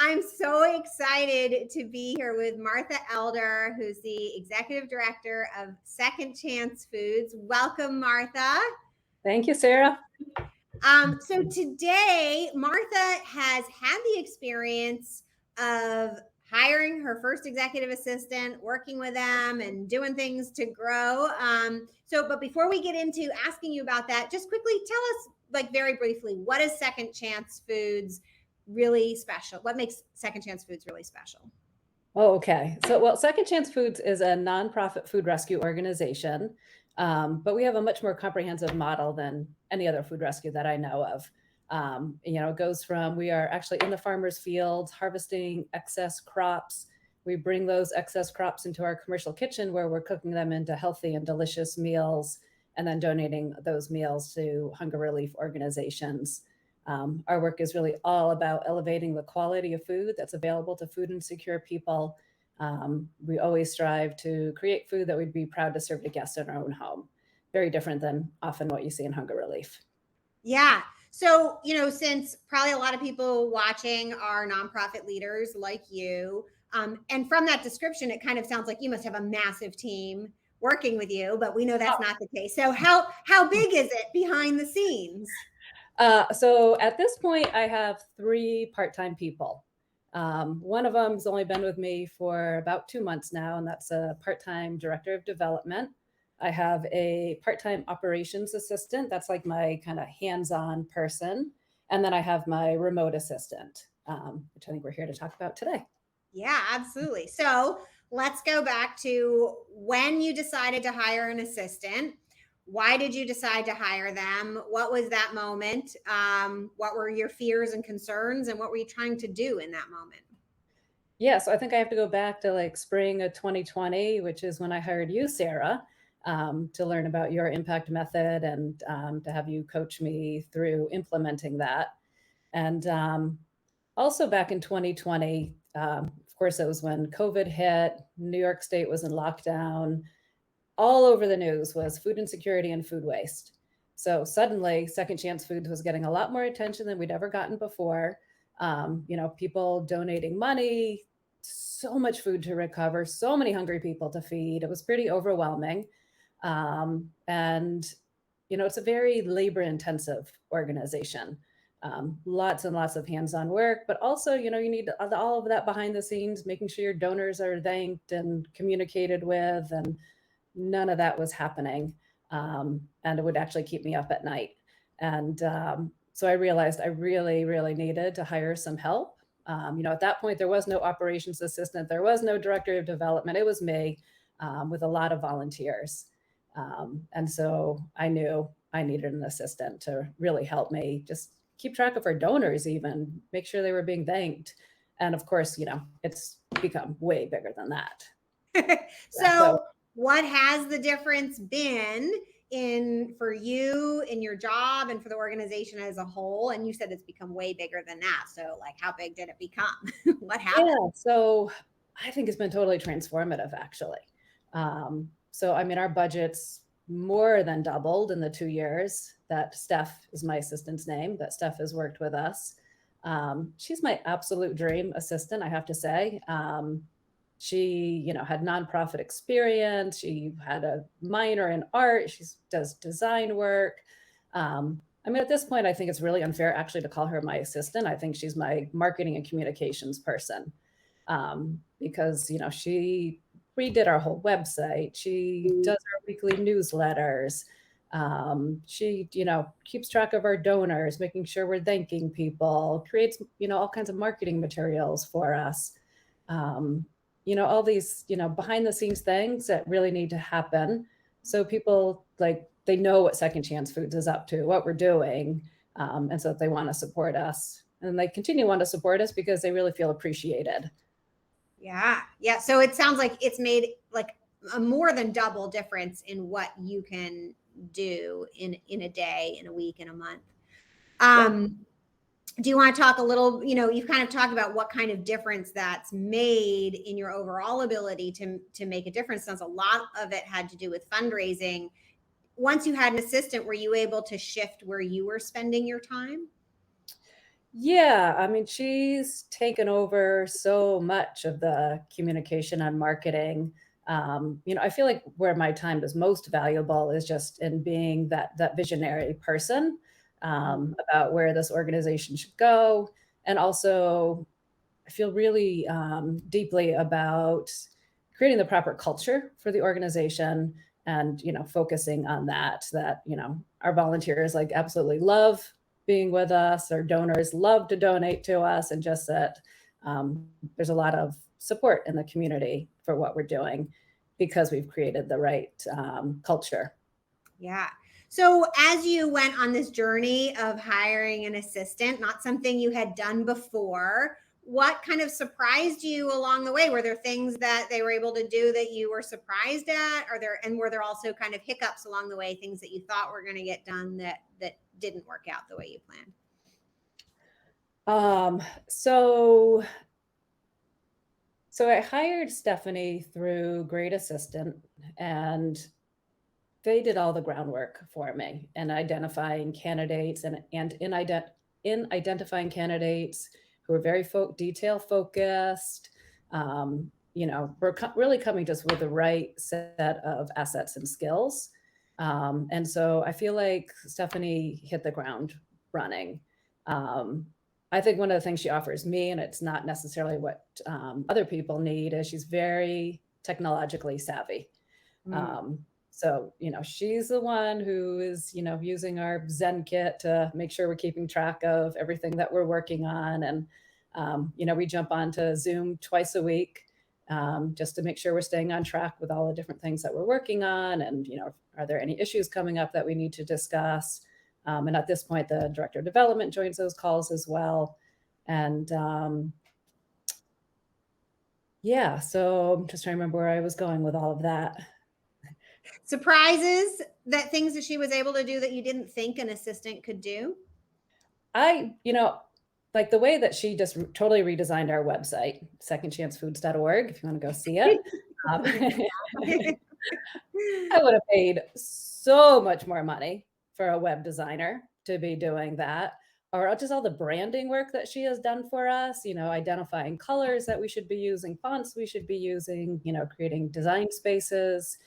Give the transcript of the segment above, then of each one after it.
I'm so excited to be here with Martha Elder, who's the executive director of Second Chance Foods. Welcome, Martha. Thank you, Sarah. So today, Martha has had the experience of hiring her first executive assistant, working with them, and doing things to grow. But before we get into asking you about that, just quickly tell us, like very briefly, what is Second Chance Foods really special? What makes Second Chance Foods really special? Oh, okay. So, Second Chance Foods is a nonprofit food rescue organization, but we have a much more comprehensive model than any other food rescue that I know of. It goes from we are actually in the farmers' fields harvesting excess crops. We bring those excess crops into our commercial kitchen where we're cooking them into healthy and delicious meals and then donating those meals to hunger relief organizations. Our work is really all about elevating the quality of food that's available to food insecure people. We always strive to create food that we'd be proud to serve to guests in our own home. Very different than often what you see in hunger relief. Yeah. So, since probably a lot of people watching are nonprofit leaders like you, and from that description, it kind of sounds like you must have a massive team working with you, but we know that's not the case. So how big is it behind the scenes? So at this point, I have 3 part-time people. One of them has only been with me for about 2 months now, and that's a part-time director of development. I have a part-time operations assistant. That's like my kind of hands-on person. And then I have my remote assistant, which I think we're here to talk about today. Yeah, absolutely. So let's go back to when you decided to hire an assistant. Why did you decide to hire them? What was that moment? What were your fears and concerns, and what were you trying to do in that moment? Yeah, so I think I have to go back to like spring of 2020, which is when I hired you, Sarah, to learn about your impact method and to have you coach me through implementing that. And also back in 2020, of course, it was when COVID hit, New York State was in lockdown. All over the news was food insecurity and food waste. So suddenly, Second Chance Foods was getting a lot more attention than we'd ever gotten before. People donating money, so much food to recover, so many hungry people to feed. It was pretty overwhelming. It's a very labor intensive organization. Lots and lots of hands-on work, but also, you need all of that behind the scenes, making sure your donors are thanked and communicated with, and none of that was happening. And it would actually keep me up at night. And so I realized I really, really needed to hire some help. At that point, there was no operations assistant, there was no director of development. It was me with a lot of volunteers. And so I knew I needed an assistant to really help me just keep track of our donors, even make sure they were being thanked. And of course, it's become way bigger than that. So what has the difference been for you in your job and for the organization as a whole? And you said it's become way bigger than that. So like, how big did it become? What happened? Yeah, so I think it's been totally transformative, actually. Our budget's more than doubled in the 2 years that Steph is my assistant's name, that Steph has worked with us. She's my absolute dream assistant, I have to say. She, had nonprofit experience. She had a minor in art. She does design work. At this point, I think it's really unfair actually to call her my assistant. I think she's my marketing and communications person because, she redid our whole website. She does our weekly newsletters. She, keeps track of our donors, making sure we're thanking people, creates, all kinds of marketing materials for us. All these, behind the scenes things that really need to happen. So people they know what Second Chance Foods is up to, what we're doing. And so they want to support us, and they continue to want to support us because they really feel appreciated. Yeah. Yeah. So it sounds like it's made like a more than double difference in what you can do in a day, in a week, in a month. Do you want to talk a little, you've kind of talked about what kind of difference that's made in your overall ability to make a difference. Since a lot of it had to do with fundraising. Once you had an assistant, were you able to shift where you were spending your time? Yeah, I mean, she's taken over so much of the communication and marketing. I feel like where my time is most valuable is just in being that visionary person about where this organization should go, and also I feel really deeply about creating the proper culture for the organization and focusing on that our volunteers like absolutely love being with us, our donors love to donate to us, and just that there's a lot of support in the community for what we're doing because we've created the right culture. Yeah. So, as you went on this journey of hiring an assistant, not something you had done before, what kind of surprised you along the way? Were there things that they were able to do that you were surprised at? Were there also kind of hiccups along the way, things that you thought were going to get done that didn't work out the way you planned? Um, so so I hired Stephanie through Great Assistant, and they did all the groundwork for me and identifying candidates and in identifying candidates who are very detail focused. We're really coming just with the right set of assets and skills. And so I feel like Stephanie hit the ground running. Um, I think one of the things she offers me, and it's not necessarily what other people need, is she's very technologically savvy. Mm. So she's the one who is using our Zen kit to make sure we're keeping track of everything that we're working on. And, we jump onto Zoom twice a week just to make sure we're staying on track with all the different things that we're working on. And, are there any issues coming up that we need to discuss? And at this point, the director of development joins those calls as well. And yeah, so I'm just trying to remember where I was going with all of that. Surprises, that things that she was able to do that you didn't think an assistant could do? Like the way that she just totally redesigned our website, secondchancefoods.org, if you want to go see it. Um, I would have paid so much more money for a web designer to be doing that, or just all the branding work that she has done for us, identifying colors that we should be using, fonts we should be using, creating design spaces.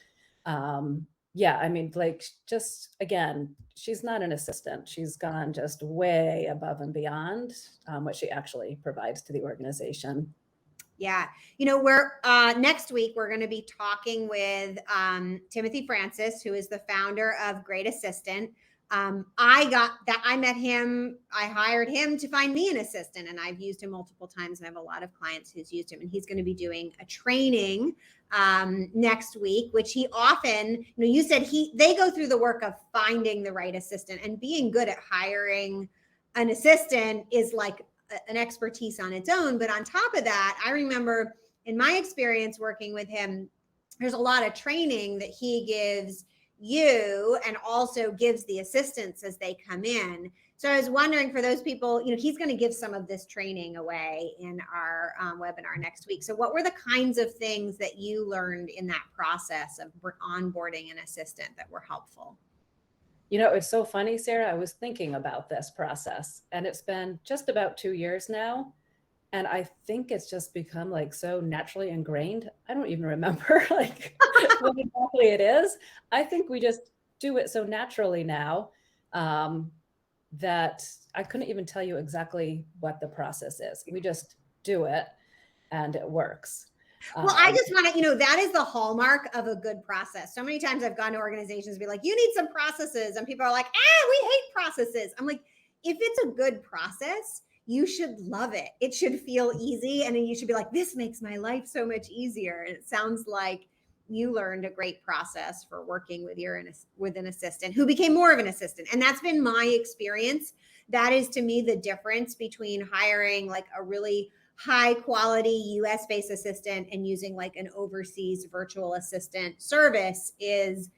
Yeah, I mean, like, just again, she's not an assistant. She's gone just way above and beyond what she actually provides to the organization. Yeah. We're next week we're going to be talking with Timothy Francis, who is the founder of Great Assistant. I met him, I hired him to find me an assistant, and I've used him multiple times. And I have a lot of clients who's used him, and he's going to be doing a training next week, which he often, you said they go through the work of finding the right assistant, and being good at hiring an assistant is like an expertise on its own. But on top of that, I remember in my experience working with him, there's a lot of training that he gives you and also gives the assistants as they come in. So I was wondering, for those people, he's going to give some of this training away in our webinar next week. So what were the kinds of things that you learned in that process of onboarding an assistant that were helpful? It's so funny, Sarah. I was thinking about this process, and it's been just about 2 years now. And I think it's just become like so naturally ingrained. I don't even remember like what exactly it is. I think we just do it so naturally now that I couldn't even tell you exactly what the process is. We just do it and it works. Well, I just want to, that is the hallmark of a good process. So many times I've gone to organizations and be like, you need some processes. And people are like, we hate processes. I'm like, if it's a good process, you should love it. It should feel easy. And then you should be like, this makes my life so much easier. And it sounds like you learned a great process for working with an assistant who became more of an assistant. And that's been my experience. That is, to me, the difference between hiring like a really high quality US based assistant and using like an overseas virtual assistant service is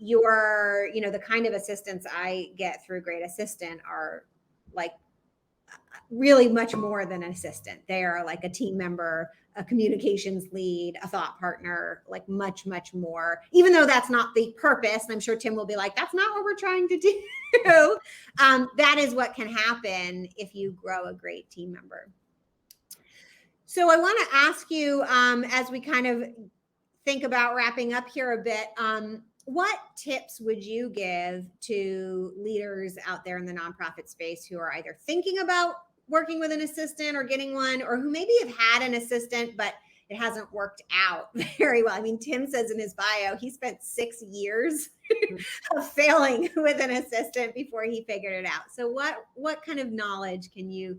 the kind of assistants I get through Great Assistant are like really much more than an assistant. They are like a team member, a communications lead, a thought partner, like much, much more, even though that's not the purpose. And I'm sure Tim will be like, that's not what we're trying to do. That is what can happen if you grow a great team member. So I want to ask you, as we kind of think about wrapping up here a bit, what tips would you give to leaders out there in the nonprofit space who are either thinking about working with an assistant or getting one, or who maybe have had an assistant, but it hasn't worked out very well? I mean, Tim says in his bio, he spent 6 years of failing with an assistant before he figured it out. So what kind of knowledge can you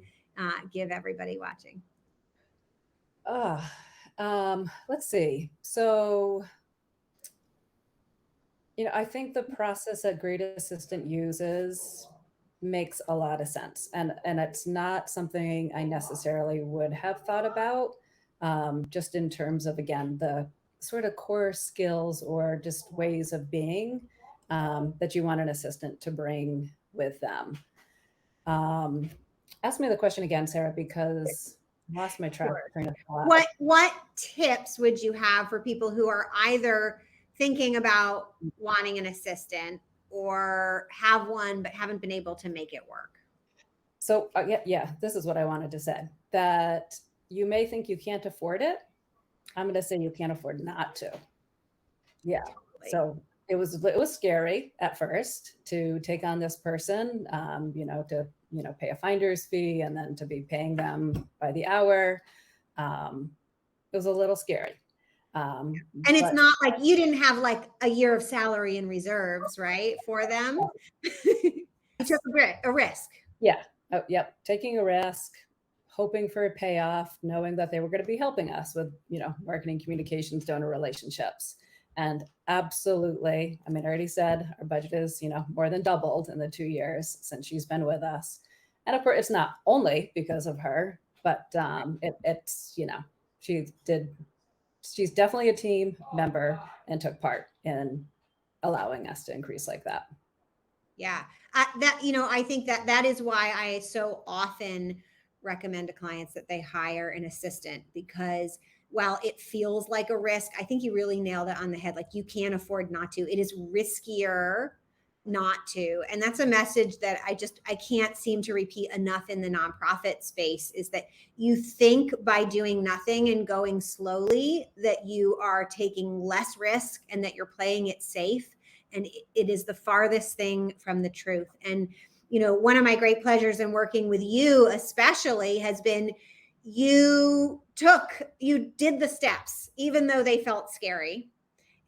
give everybody watching? Let's see. So, I think the process that Great Assistant uses makes a lot of sense. And it's not something I necessarily would have thought about, just in terms of, again, the sort of core skills or just ways of being that you want an assistant to bring with them. Ask me the question again, Sarah, because I lost my train of thought. What tips would you have for people who are either thinking about wanting an assistant or have one but haven't been able to make it work? So yeah, this is what I wanted to say, that you may think you can't afford it. I'm going to say you can't afford not to. Yeah. Totally. So it was scary at first to take on this person, to pay a finder's fee and then to be paying them by the hour. It was a little scary. And it's not like you didn't have like a year of salary in reserves, right, for them. You took a risk. Yeah. Oh, yep. Taking a risk, hoping for a payoff, knowing that they were going to be helping us with, marketing, communications, donor relationships. And absolutely, I mean, I already said our budget is, more than doubled in the 2 years since she's been with us. And of course, it's not only because of her, but it's, she's definitely a team member and took part in allowing us to increase like that. Yeah. I think that is why I so often recommend to clients that they hire an assistant, because while it feels like a risk, I think you really nailed it on the head. Like, you can't afford not to. It is riskier not to. And that's a message that I can't seem to repeat enough in the nonprofit space, is that you think by doing nothing and going slowly that you are taking less risk and that you're playing it safe. And it is the farthest thing from the truth. And, one of my great pleasures in working with you especially has been you did the steps, even though they felt scary.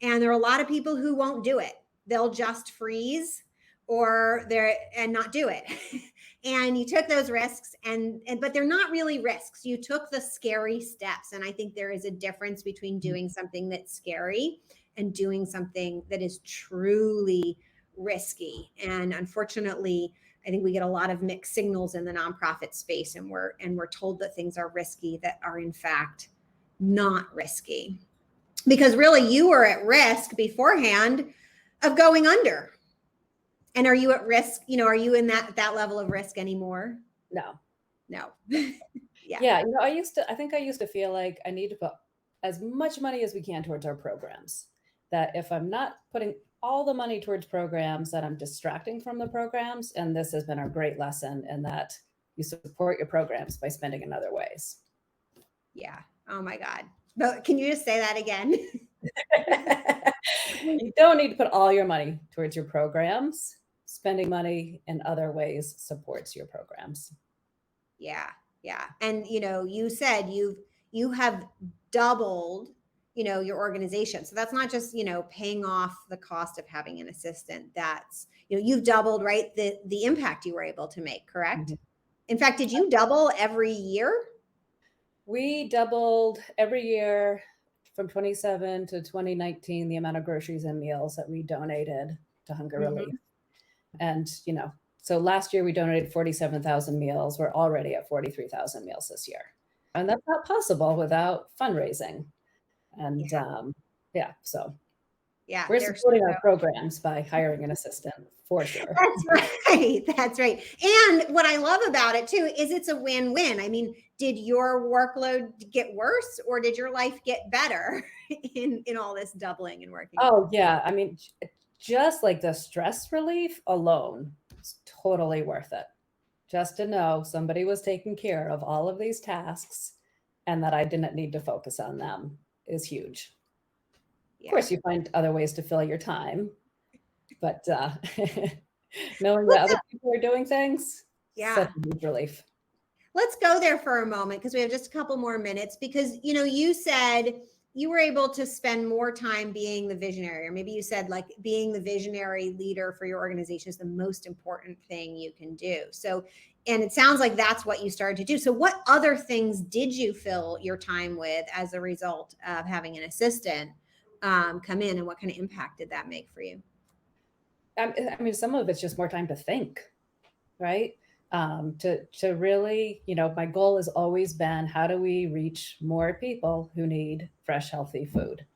And there are a lot of people who won't do it. They'll just freeze and not do it. And you took those risks but they're not really risks. You took the scary steps. And I think there is a difference between doing something that's scary and doing something that is truly risky. And unfortunately, I think we get a lot of mixed signals in the nonprofit space, and we're told that things are risky that are in fact not risky. Because really, you were at risk beforehand of going under. And are you at risk? Are you in that level of risk anymore? No. Yeah. I think I used to feel like I need to put as much money as we can towards our programs. That if I'm not putting all the money towards programs, that I'm distracting from the programs. And this has been a great lesson in that you support your programs by spending in other ways. Yeah. Oh my God. But can you just say that again? You don't need to put all your money towards your programs. Spending money in other ways supports your programs. Yeah. Yeah. And, you said you have doubled, your organization. So that's not just, paying off the cost of having an assistant. That's, you've doubled, right? The impact you were able to make, correct? Mm-hmm. In fact, did you double every year? We doubled every year from 27 to 2019, the amount of groceries and meals that we donated to hunger relief. And, so last year we donated 47,000 meals. We're already at 43,000 meals this year. And that's not possible without fundraising. And so Yeah, We're they're supporting our so programs by hiring an assistant for sure. That's right. That's right. And what I love about it too is it's a win-win. I mean, did your workload get worse or did your life get better in all this doubling and working with Oh, them? yeah. I mean, just like the stress relief alone, it's totally worth it. Just to know somebody was taking care of all of these tasks and that I didn't need to focus on them is huge. Of Yeah. course, you find other ways to fill your time, but knowing that Let's other people are doing things, such yeah. a huge relief. Let's go there for a moment because we have just a couple more minutes because you said you were able to spend more time being the visionary, or maybe you said like being the visionary leader for your organization is the most important thing you can do. So, and it sounds like that's what you started to do. So what other things did you fill your time with as a result of having an assistant come in, and what kind of impact did that make for you? I mean, some of it's just more time to think, right? To really, my goal has always been how do we reach more people who need fresh, healthy food?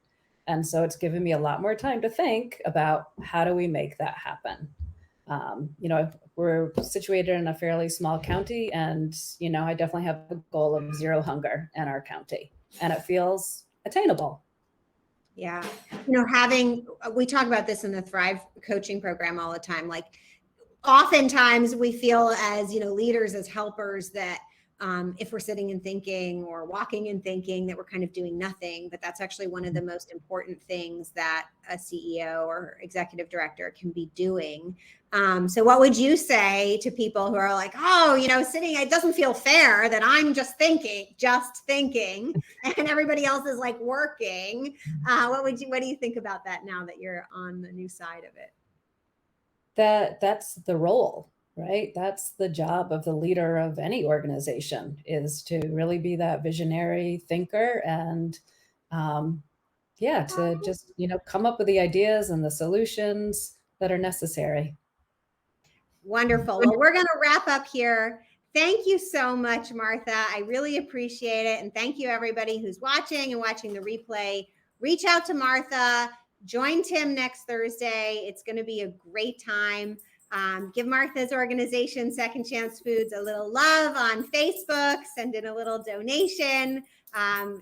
And so it's given me a lot more time to think about how do we make that happen. We're situated in a fairly small county, and I definitely have a goal of zero hunger in our county, and it feels attainable. Yeah. We talk about this in the Thrive coaching program all the time. Like, oftentimes we feel as leaders, as helpers, that if we're sitting and thinking or walking and thinking that we're kind of doing nothing, but that's actually one of the most important things that a CEO or executive director can be doing. So what would you say to people who are like, oh, sitting, it doesn't feel fair that I'm just thinking and everybody else is like working. What do you think about that now that you're on the new side of it? That's the role, right? That's the job of the leader of any organization, is to really be that visionary thinker and yeah, to just come up with the ideas and the solutions that are necessary. Wonderful. Well, we're going to wrap up here. Thank you so much, Martha. I really appreciate it. And thank you, everybody who's watching and watching the replay. Reach out to Martha. Join Tim next Thursday. It's going to be a great time. Give Martha's organization, Second Chance Foods, a little love on Facebook. Send in a little donation.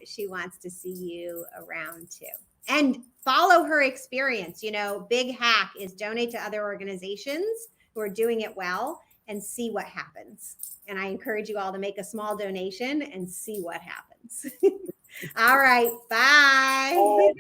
She wants to see you around too. And follow her experience. Big hack is donate to other organizations who are doing it well and see what happens. And I encourage you all to make a small donation and see what happens. All right. Bye.